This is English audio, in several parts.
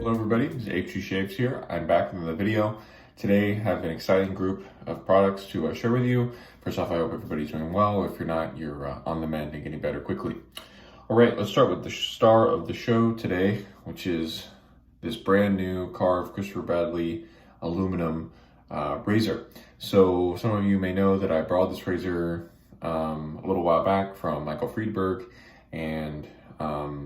Hello everybody, this is Aftershave here. I'm back with another video. Today I have an exciting group of products to share with you. First off, I hope everybody's doing well. If you're not, you're on the mend and getting better quickly. All right, let's start with the star of the show today, which is this brand new Karve Christopher Bradley aluminum razor. So some of you may know that I borrowed this razor a little while back from Michael Friedberg, and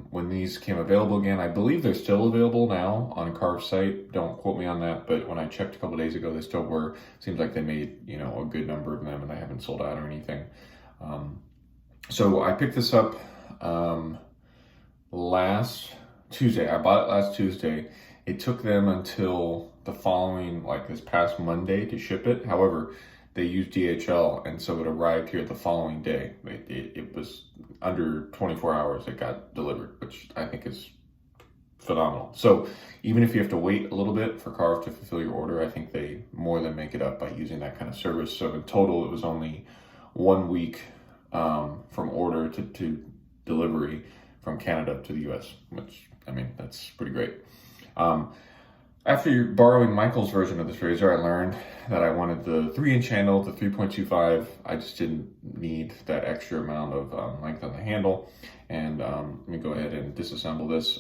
when these came available again, I believe they're still available now on Karve's site. Don't quote me on that, but when I checked a couple days ago, they still were. Seems like they made, a good number of them and they haven't sold out or anything. So I picked this up last Tuesday. I bought it last Tuesday. It took them until the following, this past Monday to ship it. However, they used DHL, and so it arrived here the following day. It was under 24 hours it got delivered, which I think is phenomenal. So even if you have to wait a little bit for Karve to fulfill your order, I think they more than make it up by using that kind of service. So in total, it was only 1 week from order to delivery from Canada to the US, which, that's pretty great. After borrowing Michael's version of this razor, I learned that I wanted the 3-inch handle, the 3.25. I just didn't need that extra amount of length on the handle. And let me go ahead and disassemble this.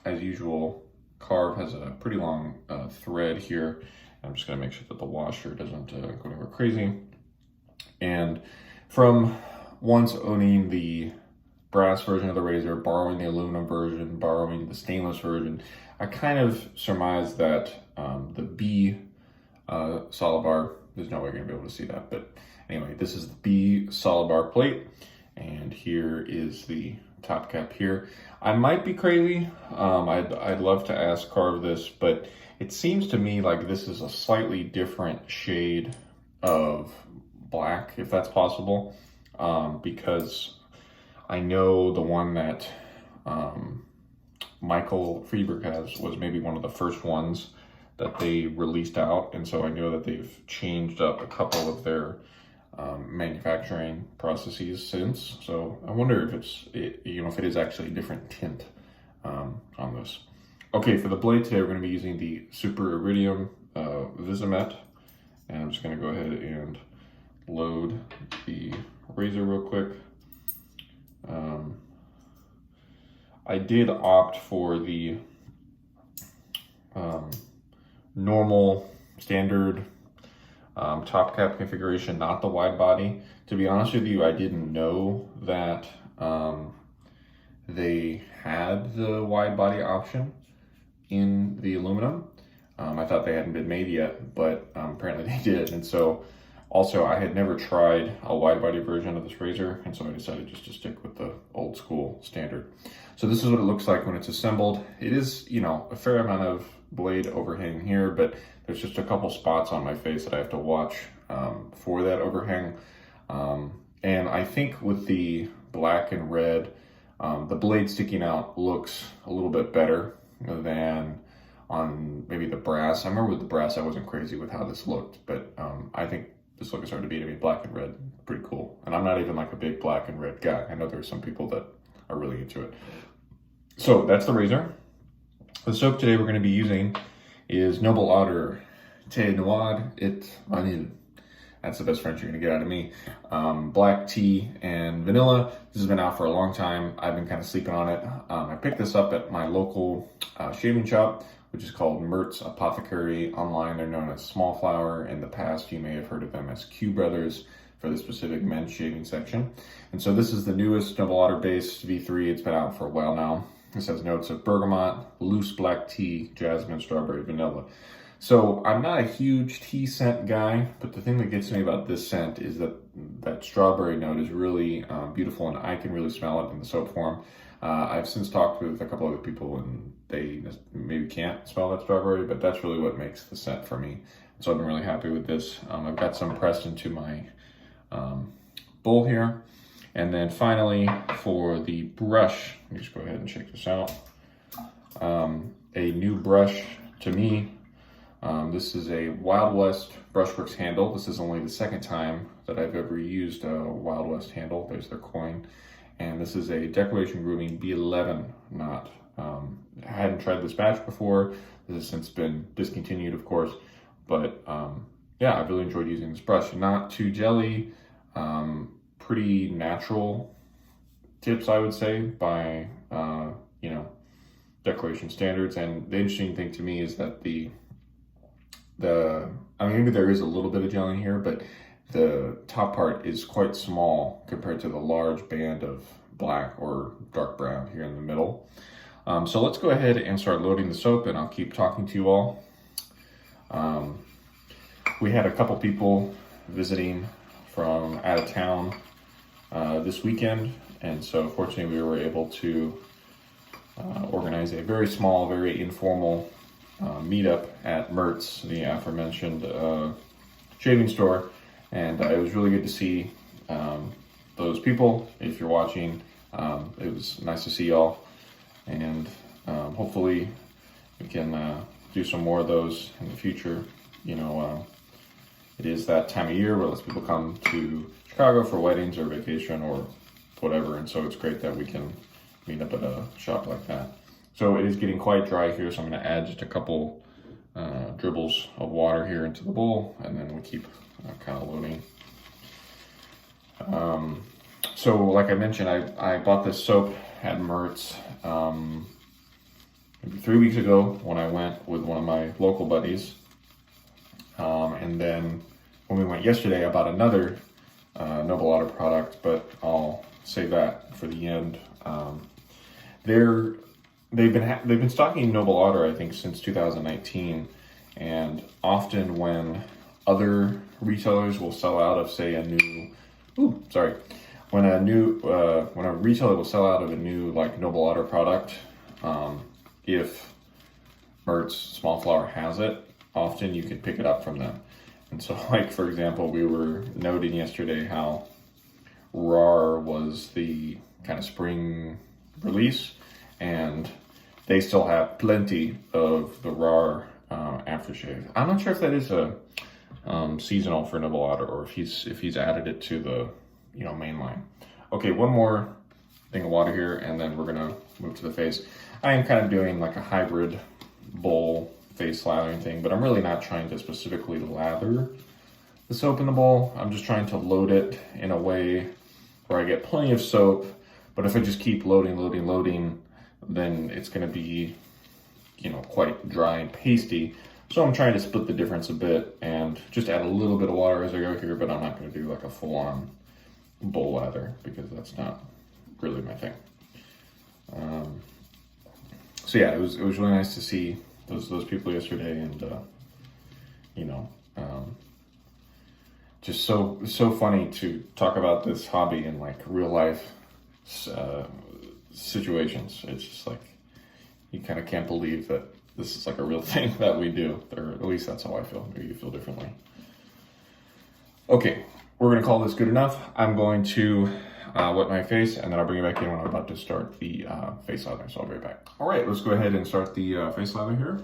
As usual, Karve has a pretty long thread here. I'm just gonna make sure that the washer doesn't go anywhere crazy. And from once owning the brass version of the razor, borrowing the aluminum version, borrowing the stainless version, I kind of surmised that the B solid bar, there's no way you're gonna be able to see that, but anyway, this is the B solid bar plate, and here is the top cap here. I might be crazy. I'd love to ask Karve this, but it seems to me like this is a slightly different shade of black, if that's possible, because I know the one that Michael Friedberg has was maybe one of the first ones that they released out, and so I know that they've changed up a couple of their manufacturing processes since. So I wonder if if it is actually a different tint on this. Okay, for the blade today, we're going to be using the Super Iridium Wizamet, and I'm just going to go ahead and load the razor real quick. I did opt for the normal standard top cap configuration, not the wide body. To be honest with you, I didn't know that they had the wide body option in the aluminum. I thought they hadn't been made yet, but apparently they did. And so also, I had never tried a wide body version of this razor, and so I decided just to stick with the old school standard. So this is what it looks like when it's assembled. It is, a fair amount of blade overhang here, but there's just a couple spots on my face that I have to watch for that overhang. And I think with the black and red, the blade sticking out looks a little bit better than on maybe the brass. I remember with the brass, I wasn't crazy with how this looked, but I think this look is hard to beat. Black and red, pretty cool. And I'm not even like a big black and red guy. I know there are some people that are really into it. So that's the razor. The soap today we're going to be using is Noble Otter Thé Noir et Vanille. That's the best French you're going to get out of me. Black tea and vanilla. This has been out for a long time. I've been kind of sleeping on it. I picked this up at my local shaving shop, which is called Mertz Apothecary. Online, they're known as Small Flower. In the past, you may have heard of them as Q Brothers for the specific men's shaving section. And so this is the newest Noble Otter based V3. It's been out for a while now. This has notes of bergamot, loose black tea, jasmine, strawberry, vanilla. So I'm not a huge tea scent guy, but the thing that gets me about this scent is that strawberry note is really beautiful, and I can really smell it in the soap form. I've since talked with a couple other people, and they maybe can't smell that strawberry, but that's really what makes the scent for me. So I've been really happy with this. I've got some pressed into my bowl here. And then finally, for the brush, let me just go ahead and check this out. A new brush to me. This is a Wild West Brushworks handle. This is only the second time that I've ever used a Wild West handle. There's their coin. And this is a Declaration Grooming B11, not I hadn't tried this batch before. This has since been discontinued, of course, but yeah, I've really enjoyed using this brush. Not too jelly, pretty natural tips, I would say, by you know, declaration standards. And the interesting thing to me is that I mean, maybe there is a little bit of gel in here, but the top part is quite small compared to the large band of black or dark brown here in the middle. So let's go ahead and start loading the soap, and I'll keep talking to you all. We had a couple people visiting from out of town this weekend, and so fortunately we were able to organize a very small, very informal meetup at Mertz, the aforementioned shaving store, and it was really good to see those people. If you're watching, it was nice to see y'all, and hopefully we can do some more of those in the future. You know, it is that time of year where lots of people come to Chicago for weddings or vacation or whatever, and so it's great that we can meet up at a shop like that. So it is getting quite dry here, so I'm going to add just a couple dribbles of water here into the bowl, and then we keep kind of loading. So like I mentioned, I bought this soap at Mertz maybe 3 weeks ago when I went with one of my local buddies. And then when we went yesterday, I bought another Noble Otter product, but I'll save that for the end. They've been stocking Noble Otter, I think, since 2019, and often when other retailers will sell out of, say, when a retailer will sell out of a new like Noble Otter product, if Mertz Small Flower has it, often you can pick it up from them. And so, like, for example, we were noting yesterday how RAR was the kind of spring release, and they still have plenty of the RAR aftershave. I'm not sure if that is a seasonal for Noble Otter, or if he's added it to the main line. Okay, one more thing of water here, and then we're gonna move to the face. I am kind of doing like a hybrid bowl face lathering thing, but I'm really not trying to specifically lather the soap in the bowl. I'm just trying to load it in a way where I get plenty of soap, but if I just keep loading, then it's going to be, quite dry and pasty. So I'm trying to split the difference a bit and just add a little bit of water as I go here, but I'm not going to do like a full-on bowl lather because that's not really my thing. So yeah, it was really nice to see those people yesterday, and just so funny to talk about this hobby in like real life situations. It's just like you kind of can't believe that this is like a real thing that we do, or at least that's how I feel. Maybe you feel differently. Okay, we're gonna call this good enough. I'm going to wet my face, and then I'll bring it back in when I'm about to start the face lather, so I'll be right back. All right, let's go ahead and start the face lather here.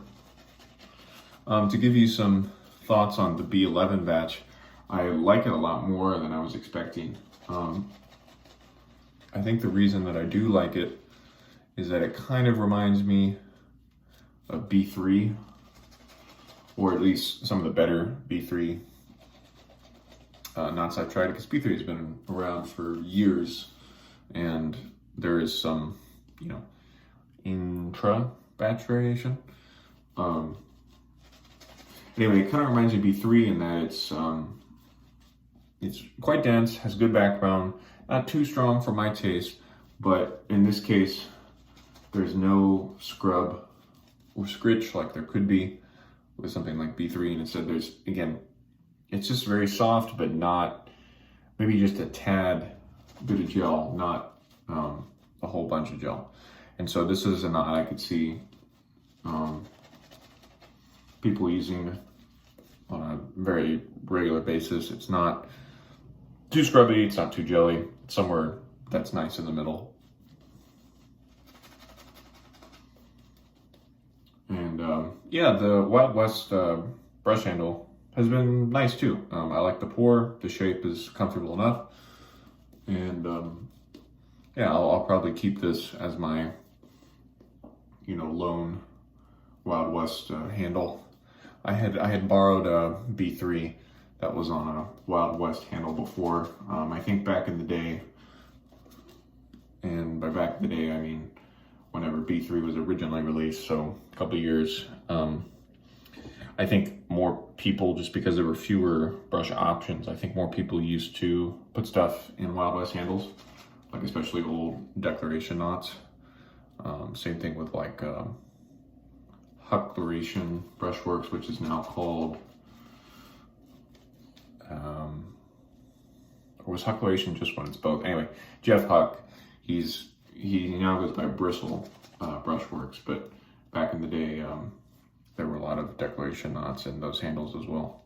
To give you some thoughts on the B11 batch, I like it a lot more than I was expecting. I think the reason that I do like it is that it kind of reminds me of B3, or at least some of the better B3 knots I've tried, because B3 has been around for years, and there is some, intra batch variation. Anyway, it kind of reminds me of B3 in that it's quite dense, has good backbone, not too strong for my taste, but in this case, there's no scrub or scritch like there could be with something like B3, and instead there's, again, it's just very soft, but not, maybe just a tad bit of gel, not a whole bunch of gel. And so this is a knot I could see people using on a very regular basis. It's not too scrubby, it's not too jelly, it's somewhere that's nice in the middle. And yeah, the Wild West brush handle has been nice too. I like the pour, the shape is comfortable enough, and yeah, I'll probably keep this as my you know, lone Wild West handle. I had borrowed a B3 that was on a Wild West handle before. I think back in the day, and by back in the day I mean whenever B3 was originally released, so a couple of years. I think more people, just because there were fewer brush options, I think more people used to put stuff in Wild West handles, like especially old declaration knots. Same thing with like Huckleration Brushworks, which is now called, or was Huckleration just when it's both? Anyway, Jeff Huck, he now goes by Bristle Brushworks, but back in the day, there were a lot of declaration knots in those handles as well.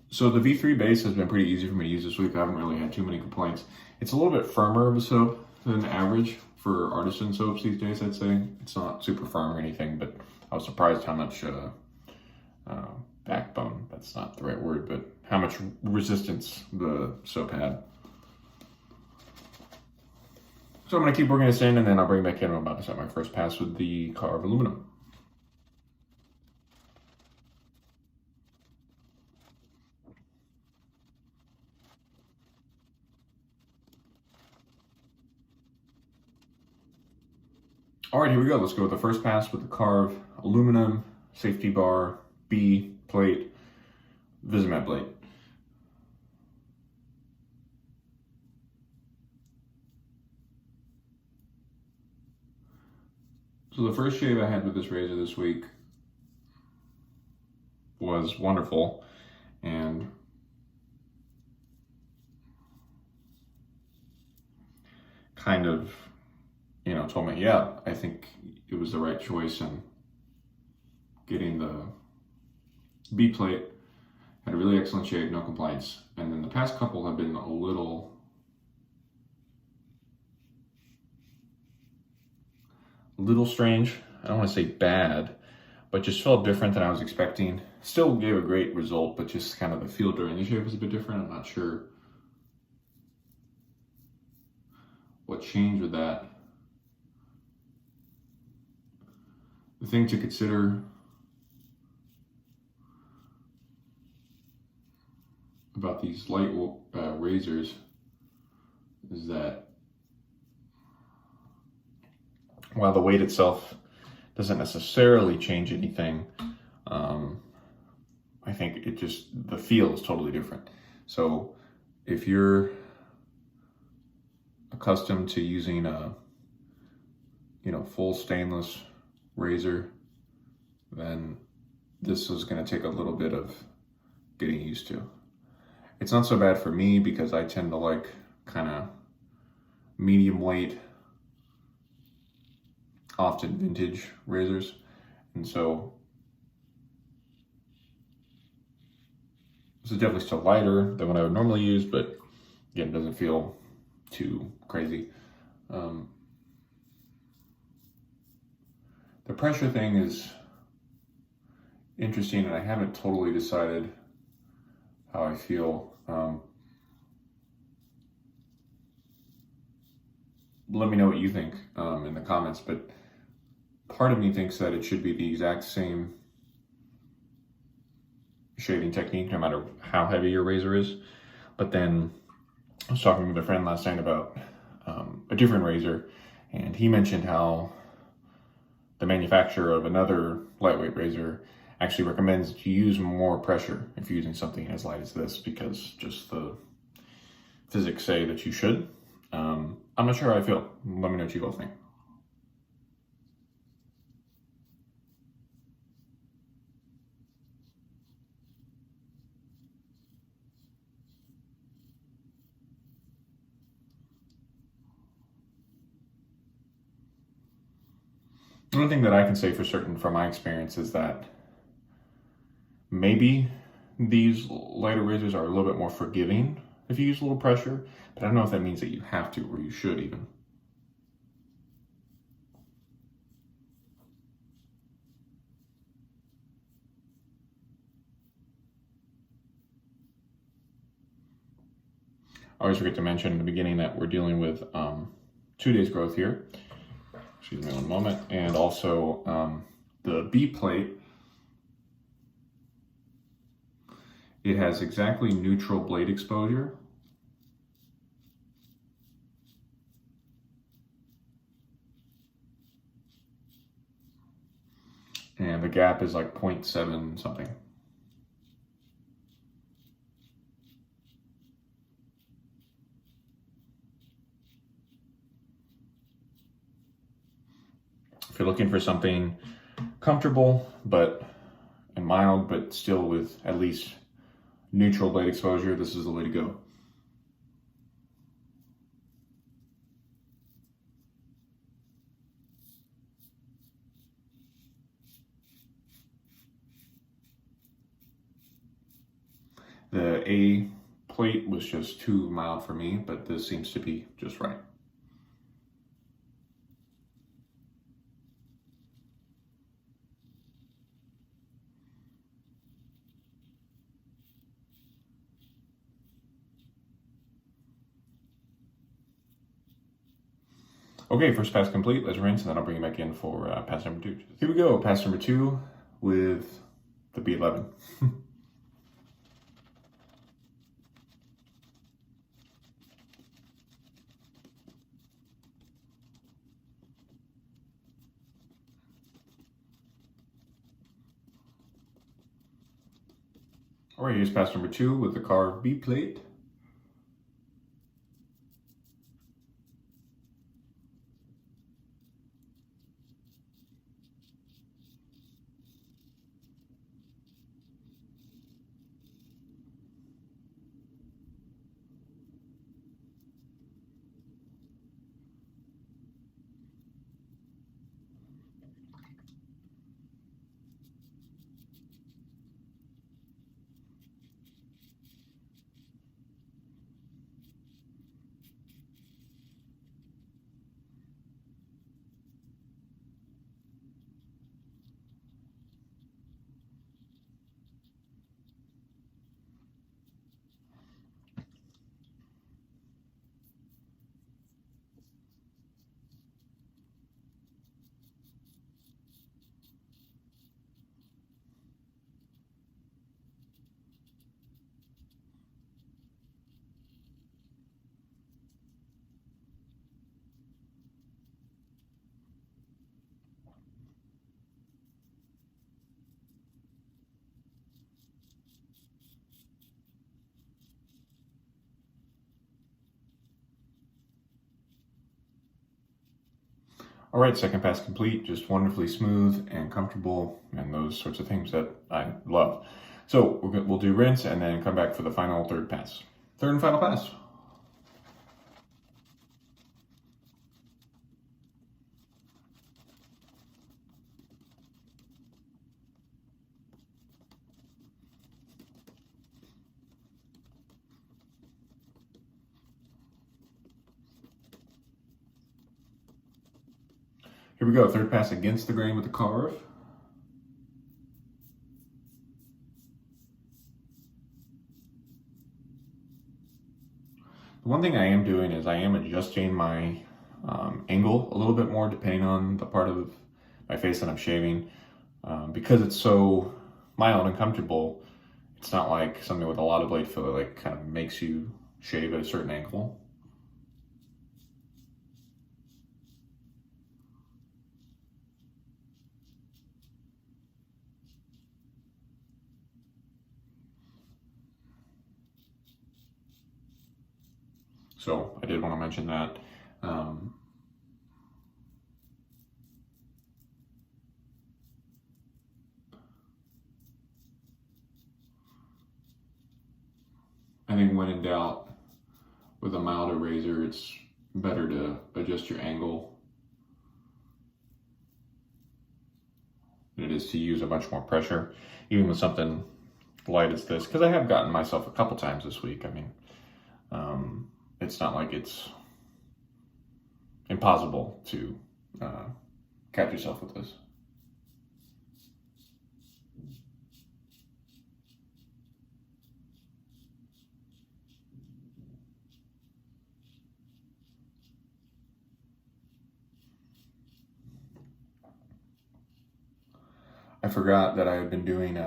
So the V3 base has been pretty easy for me to use this week. I haven't really had too many complaints. It's a little bit firmer of a soap than average for artisan soaps these days, I'd say. It's not super firm or anything, but I was surprised how much backbone, that's not the right word, but how much resistance the soap had. So I'm gonna keep working this in, and then I'll bring it back in. I'm about to set my first pass with the Karve aluminum. All right, here we go. Let's go with the first pass with the Karve aluminum, safety bar, B plate, Wizamet blade. So the first shave I had with this razor this week was wonderful, and kind of, you know, told me, yeah, I think it was the right choice in getting the B plate. Had a really excellent shave, no complaints. And then the past couple have been a little strange. I don't want to say bad, but just felt different than I was expecting. Still gave a great result, but just kind of the feel during the shave was a bit different. I'm not sure what changed with that. The thing to consider about these light razors is that while the weight itself doesn't necessarily change anything, I think it just, the feel is totally different. So if you're accustomed to using a, you know, full stainless razor, then this is going to take a little bit of getting used to. It's not so bad for me because I tend to like kind of medium weight, often vintage razors, and so this is definitely still lighter than what I would normally use, but again, it doesn't feel too crazy. The pressure thing is interesting, and I haven't totally decided how I feel. Let me know what you think in the comments, but part of me thinks that it should be the exact same shaving technique no matter how heavy your razor is. But then I was talking with a friend last night about a different razor, and he mentioned how the manufacturer of another lightweight razor actually recommends that you use more pressure if you're using something as light as this, because just the physics say that you should. I'm not sure how I feel. Let me know what you all think. One thing that I can say for certain from my experience is that maybe these lighter razors are a little bit more forgiving if you use a little pressure, but I don't know if that means that you have to or you should even. I always forget to mention in the beginning that we're dealing with 2 days growth here. Excuse me one moment. And also the B plate, it has exactly neutral blade exposure. And the gap is like 0.7 something. If you're looking for something comfortable and mild, but still with at least neutral blade exposure, this is the way to go. The A plate was just too mild for me, but this seems to be just right. Okay, first pass complete. Let's rinse, and then I'll bring it back in for pass number 2. Here we go, pass number 2 with the B11. All right, here's pass number 2 with the Karve B plate. All right, second pass complete, just wonderfully smooth and comfortable and those sorts of things that I love. So we'll do rinse and then come back for the final third pass. Third and final pass. Here we go, third pass against the grain with the Karve. The one thing I am doing is I am adjusting my angle a little bit more depending on the part of my face that I'm shaving. Because it's so mild and comfortable, it's not like something with a lot of blade filler like kind of makes you shave at a certain angle. So I did want to mention that. I think when in doubt with a milder razor, it's better to adjust your angle than it is to use a much more pressure, even with something light as this, because I have gotten myself a couple times this week. I mean, it's not like it's impossible to catch yourself with this. forgot that I had been doing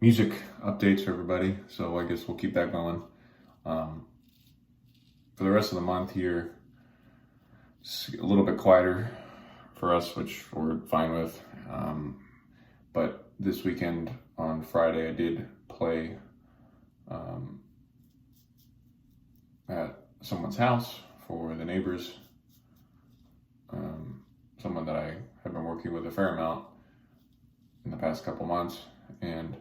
music updates for everybody, so I guess we'll keep that going. For the rest of the month here, it's a little bit quieter for us, which we're fine with. But this weekend on Friday, I did play at someone's house for the neighbors. Someone that I have been working with a fair amount in the past couple months. And,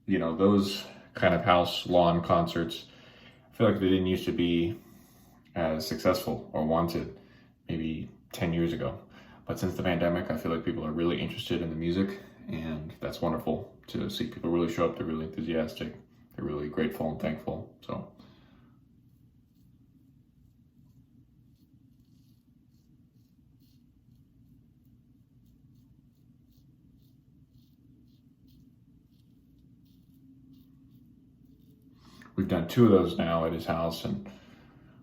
you know, those kind of house lawn concerts, I feel like they didn't used to be as successful or wanted maybe 10 years ago. But since the pandemic, I feel like people are really interested in the music, and that's wonderful to see people really show up. They're really enthusiastic. They're really grateful and thankful. So we've done 2 of those now at his house, and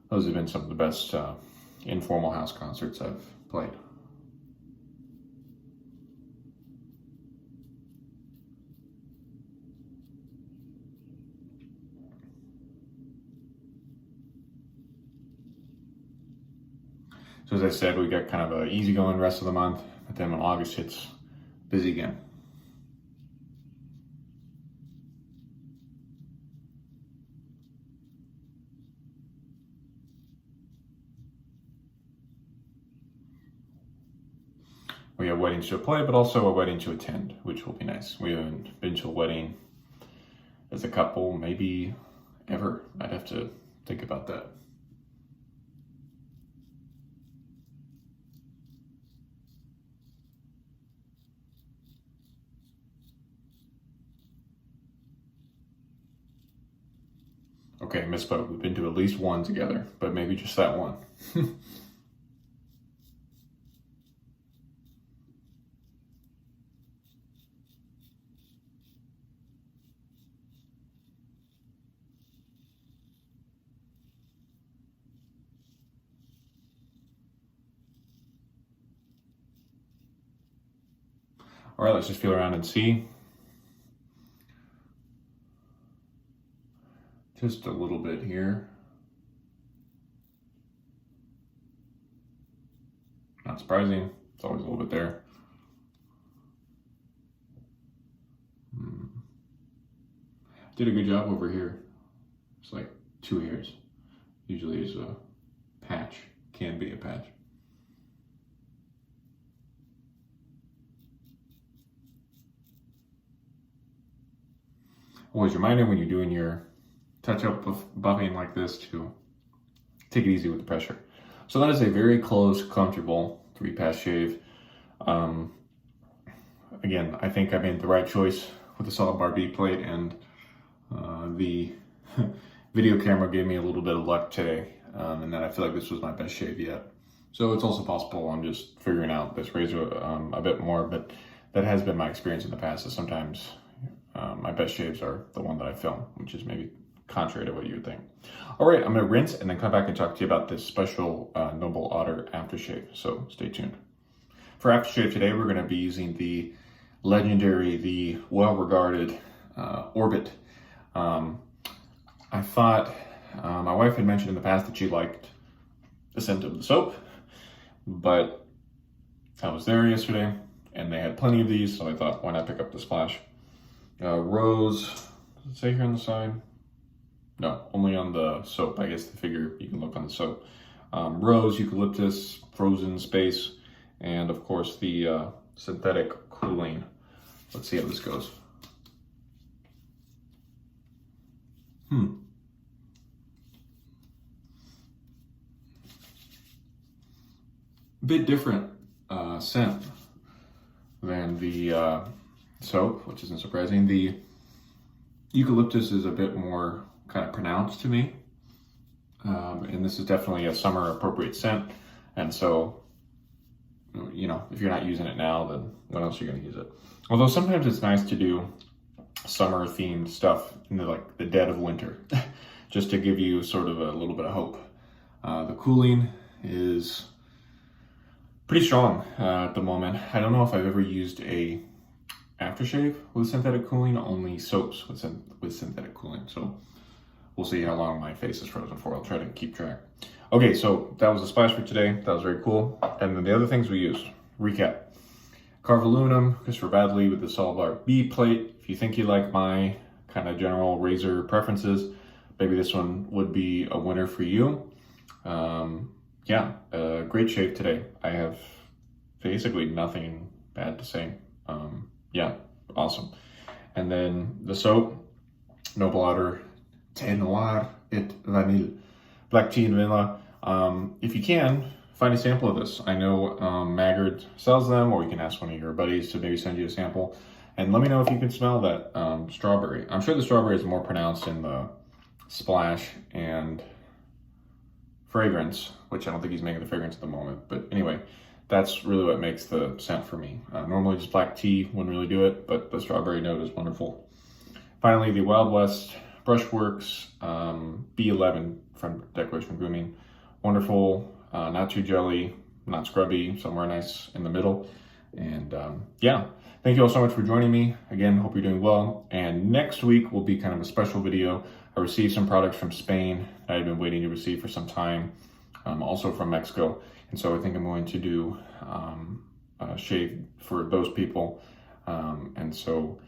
those have been some of the best informal house concerts I've played. So as I said, we got kind of an easygoing rest of the month, but then when August hits, busy again. We have weddings to play, but also a wedding to attend, which will be nice. We haven't been to a wedding as a couple, maybe ever. I'd have to think about that. Okay, misspoke. We've been to at least one together, but maybe just that one. All right, let's just feel around and see. Just a little bit here. Not surprising, it's always a little bit there. Did a good job over here. It's like 2 hairs. Usually is a patch, can be a patch. Always reminder when you're doing your touch-up buffing like this to take it easy with the pressure. So that is a very close, comfortable 3-pass shave. Again, I think I made the right choice with the solid bar B plate, and the video camera gave me a little bit of luck today, and then I feel like this was my best shave yet. So it's also possible I'm just figuring out this razor a bit more, but that has been my experience in the past, that sometimes my best shaves are the one that I film, which is maybe contrary to what you would think. All right, I'm gonna rinse and then come back and talk to you about this special Noble Otter aftershave, so stay tuned. For aftershave today, we're gonna be using the legendary, the well-regarded Orbit. I thought, my wife had mentioned in the past that she liked the scent of the soap, but I was there yesterday and they had plenty of these, so I thought, why not pick up the Splash? Rose, does it say here on the side? No, only on the soap. I guess the figure, you can look on the soap. Rose, eucalyptus, frozen space, and of course the synthetic cooling. Let's see how this goes. Bit different scent than the soap, which isn't surprising. The eucalyptus is a bit more kind of pronounced to me, and this is definitely a summer appropriate scent, and so, you know, if you're not using it now, then when else are you going to use it? Although sometimes it's nice to do summer themed stuff in the dead of winter, just to give you sort of a little bit of hope. The cooling is pretty strong at the moment. I don't know if I've ever used a aftershave with synthetic cooling, only soaps with synthetic cooling. So we'll see how long my face is frozen for. I'll try to keep track. Okay, so that was the splash for today. That was very cool. And then the other things we used, recap. Karve aluminum, Christopher Badley with the solid bar B plate. If you think you like my kind of general razor preferences, maybe this one would be a winner for you. Yeah, great shave today. I have basically nothing bad to say. Yeah, awesome. And then the soap, Otter Thé Noir et Vanille. Black tea and vanilla. If you can, find a sample of this. I know Maggard sells them, or you can ask one of your buddies to maybe send you a sample. And let me know if you can smell that strawberry. I'm sure the strawberry is more pronounced in the splash and fragrance, which I don't think he's making the fragrance at the moment. But anyway, that's really what makes the scent for me. Normally just black tea wouldn't really do it, but the strawberry note is wonderful. Finally, the Wild West Brushworks B11 from Decoration Grooming. Wonderful, not too jelly, not scrubby, somewhere nice in the middle. And yeah, thank you all so much for joining me. Again, hope you're doing well. And next week will be kind of a special video. I received some products from Spain that I've been waiting to receive for some time, also from Mexico. And so I think I'm going to do a shave for those people. And so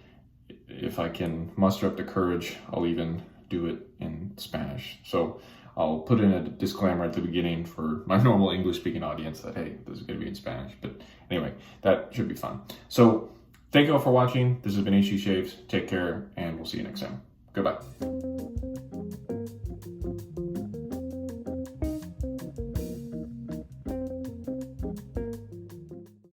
if I can muster up the courage, I'll even do it in Spanish. So I'll put in a disclaimer at the beginning for my normal English speaking audience that, hey, this is going to be in Spanish. But anyway, that should be fun. So thank you all for watching. This has been HG Shaves. Take care, and we'll see you next time. Goodbye.